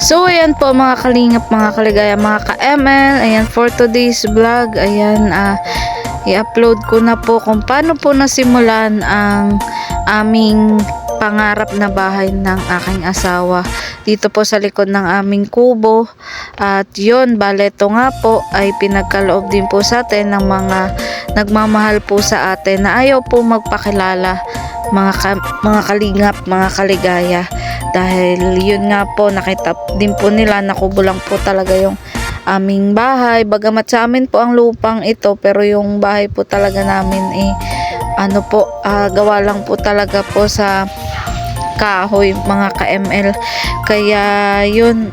So, ayan po mga kalingap, mga kaligaya, mga ka-ML. Ayan, for today's vlog, ayan, i-upload ko na po kung paano po nasimulan ang aming pangarap na bahay ng aking asawa. Dito po sa likod ng aming kubo. At yun, bale ito nga po ay pinagkaloob din po sa atin ng mga nagmamahal po sa atin na ayaw po magpakilala, mga kalingap, mga kaligaya. Dahil yun nga po, nakita din po nila na kubo lang po talaga yung aming bahay. Bagamat sa amin po ang lupang ito, pero yung bahay po talaga namin gawa lang po talaga po sa kahoy, mga ka-ML. Kaya yun,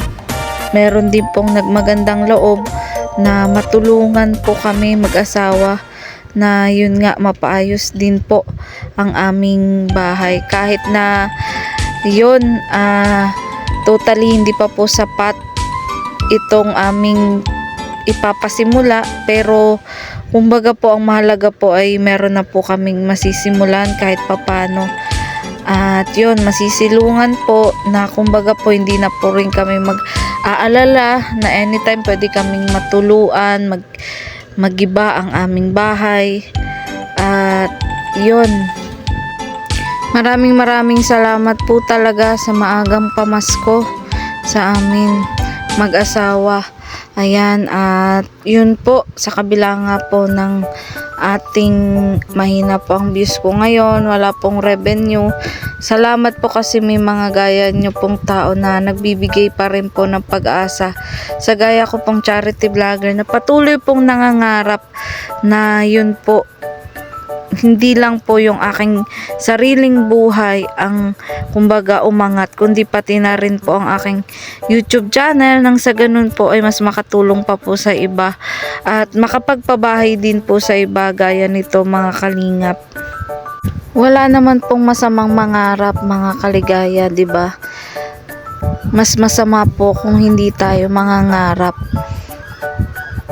meron din pong nagmagandang loob na matulungan po kami mag-asawa na yun nga, mapaayos din po ang aming bahay. Kahit na yun, totally hindi pa po sapat itong aming ipapasimula, pero kumbaga po ang mahalaga po ay meron na po kaming masisimulan kahit papano. At yun, masisilungan po na kumbaga po hindi na po rin kami mag-aalala na anytime pwede kaming matuluan, magiba ang aming bahay. At yun, maraming salamat po talaga sa maagang pamasko sa amin mag-asawa. Ayan, at yun po, sa kabila nga po ng ating mahina po ang views ko ngayon, wala pong revenue. Salamat po kasi may mga gaya nyo pong tao na nagbibigay pa rin po ng pag-asa. Sa gaya ko pong charity vlogger na patuloy pong nangangarap na yun po, hindi lang po yung aking sariling buhay ang kumbaga umangat, kundi pati na rin po ang aking YouTube channel, nang sa ganun po ay mas makatulong pa po sa iba at makapagpabahay din po sa iba gaya nito, mga kalingap. Wala naman pong masamang mangarap, mga kaligaya, 'di ba? Mas masama po kung hindi tayo mangangarap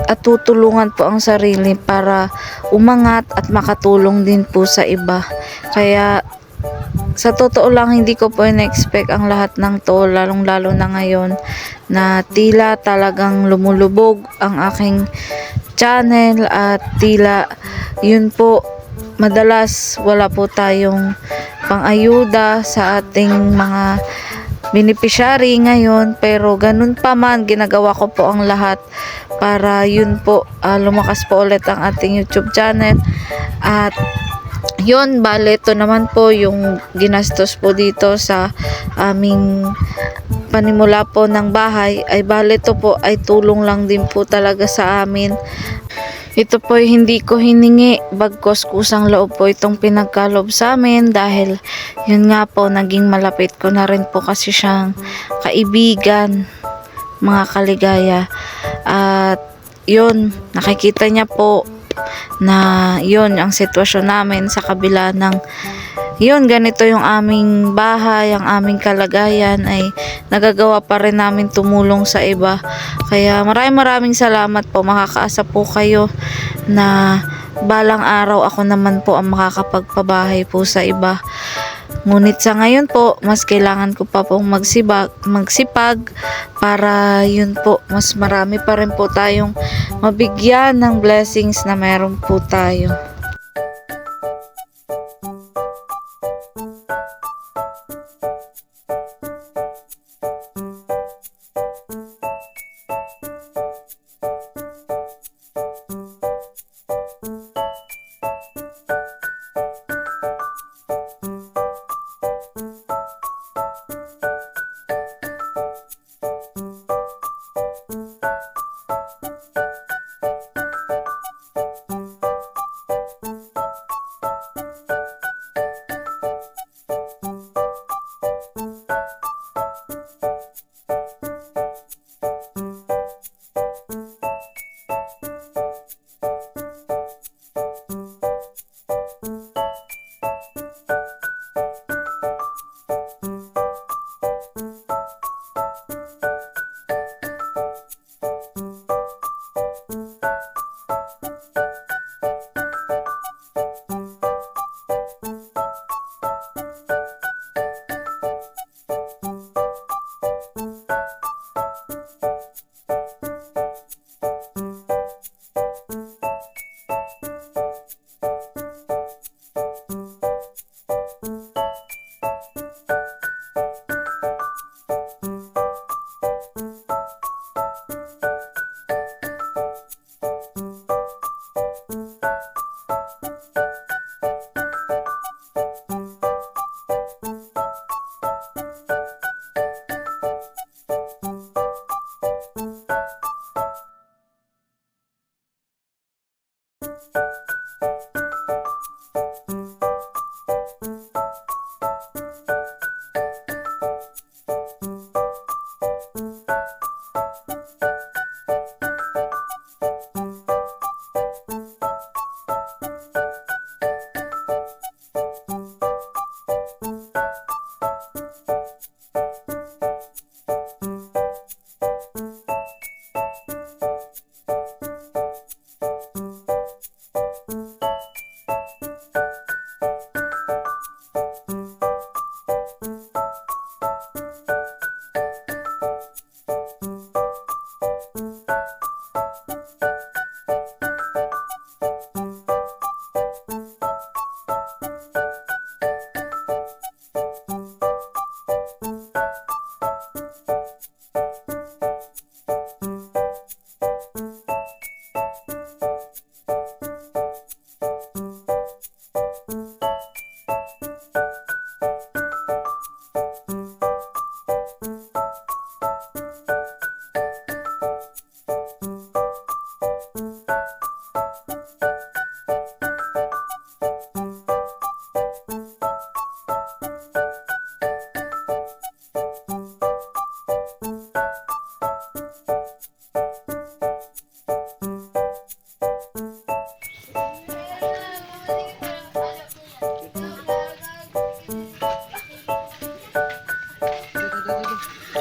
at tutulungan po ang sarili para umangat at makatulong din po sa iba. Kaya sa totoo lang, hindi ko po in-expect ang lahat ng to, lalong lalo na ngayon na tila talagang lumulubog ang aking channel at tila yun po, madalas wala po tayong pang-ayuda sa ating mga beneficiary ngayon, pero ganun pa man, ginagawa ko po ang lahat para yun po, lumakas po ulit ang ating YouTube channel. At yun, bale ito naman po yung ginastos po dito sa aming panimula po ng bahay, ay bale ito po ay tulong lang din po talaga sa amin. Ito po ay hindi ko hiningi, bagkos kusang loob po itong pinagkalob sa amin dahil yun nga po, naging malapit ko na rin po kasi siyang kaibigan, mga kaligaya. At yun, nakikita niya po na yun ang sitwasyon namin sa kabila ng yun, ganito yung aming bahay, ang aming kalagayan, ay nagagawa pa rin namin tumulong sa iba. Kaya maraming salamat po, makakaasa po kayo na balang araw ako naman po ang makakapagpabahay po sa iba. Ngunit sa ngayon po, mas kailangan ko pa pong magsipag para yun po, mas marami pa rin po tayong mabigyan ng blessings na meron po tayo.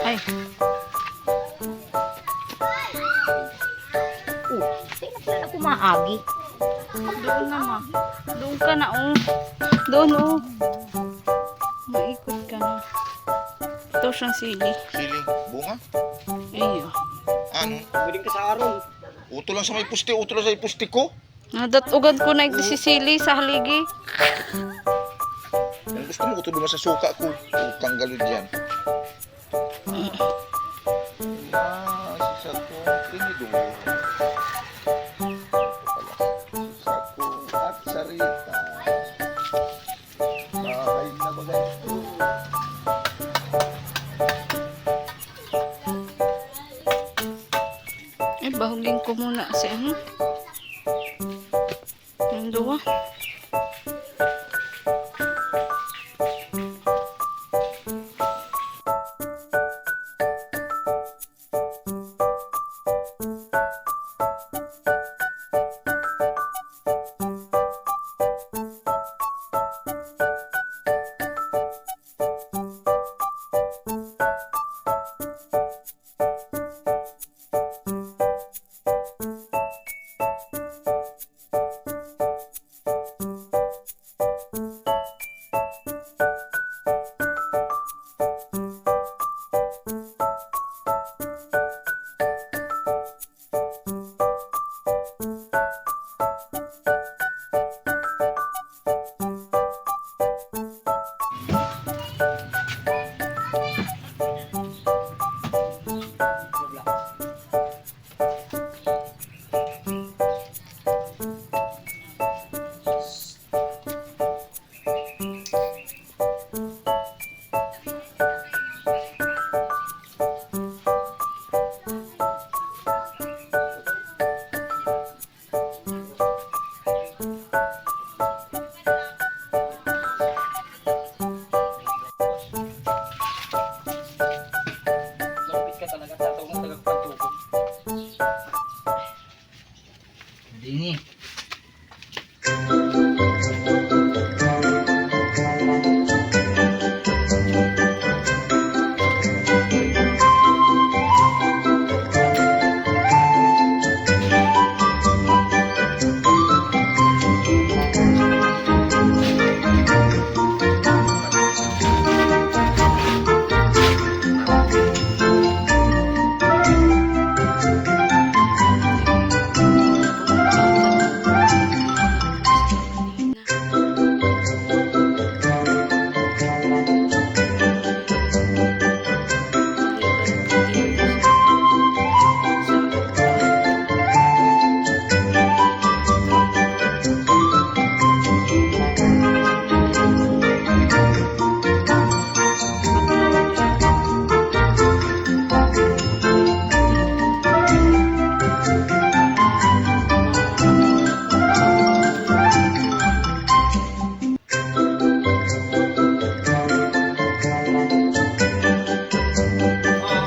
Ay. Tingnan pala na kumaagi. Doon na ma. Doon ka na oh. Doon oh. Maikot ka na. Ito siyang sili. Siling bunga? Iyo. Ano? Pwedeng ka sa aron. Uto lang sa may pusti ko. Nadat-ugad ko na sili sa haligi. Kung gusto mo, uto naman sa suka ko. Tanggalin dyan. Sa kong tinidor. Sa kong at sarita. Bahay na bagay ito. Bahugin ko muna si ano. Yung dua. Ini.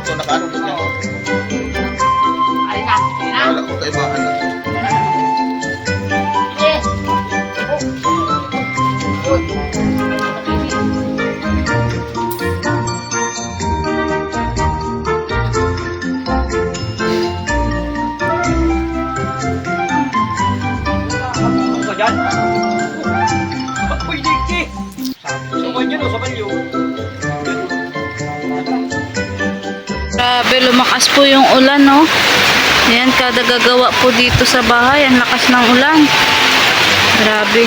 Ito, nakaano po niya. Ay na. Wala ko kayo mga anak. Eh. Ano ka dyan? Uy, Diki! Saban yun o, saban yun. Grabe, lumakas po yung ulan, no? Ayan, kada gagawa po dito sa bahay, ang lakas ng ulan. Grabe.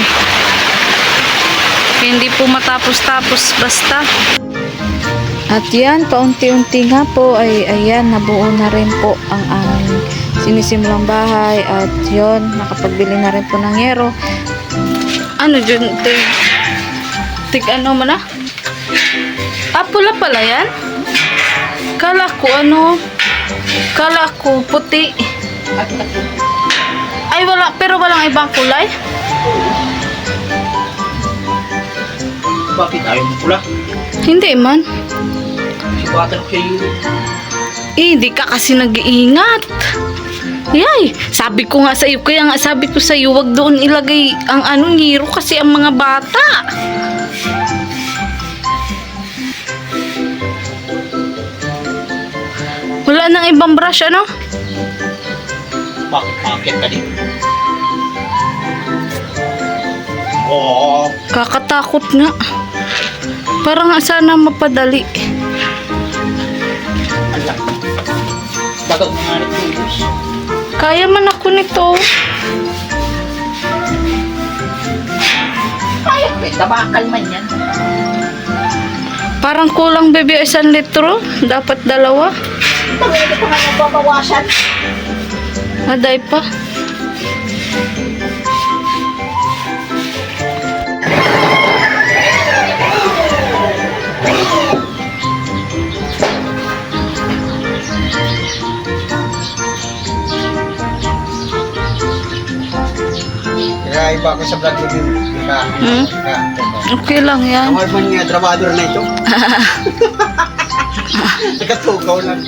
Hindi po matapos-tapos basta. At yan, paunti-unti nga po ay ayan, nabuo na rin po ang aming sinisimulang bahay. At yon, nakapagbili na rin po ng yero. Ano dyan? Tig ano mo na? Ah, pula pala yan? Kala ko puti. Ay wala, pero walang ibang kulay. Bakit ayaw mo pula? Hindi man. Sibatan ko siya yun. Di ka kasi nag-iingat. Yay, sabi ko nga sa iyo, kaya nga sabi ko sa iyo, wag doon ilagay ang yero kasi ang mga bata. Wala nang ibang brush, ano? Bakit makakit ka dito? Oo. Kakatakot nga. Parang sana mapadali. Alam. Bagal na nga rin tulos. Kaya man ako nito. Ay, may tabakal man yan. Parang kulang bebe 1 litro. Dapat 2. Pagkakita pa nga nababawasan. Aday pa. Kaya iba ko sa vlog ko din. Hmm? Okay lang yan. Ang man nga, trabador na ito. Nagatugaw lang.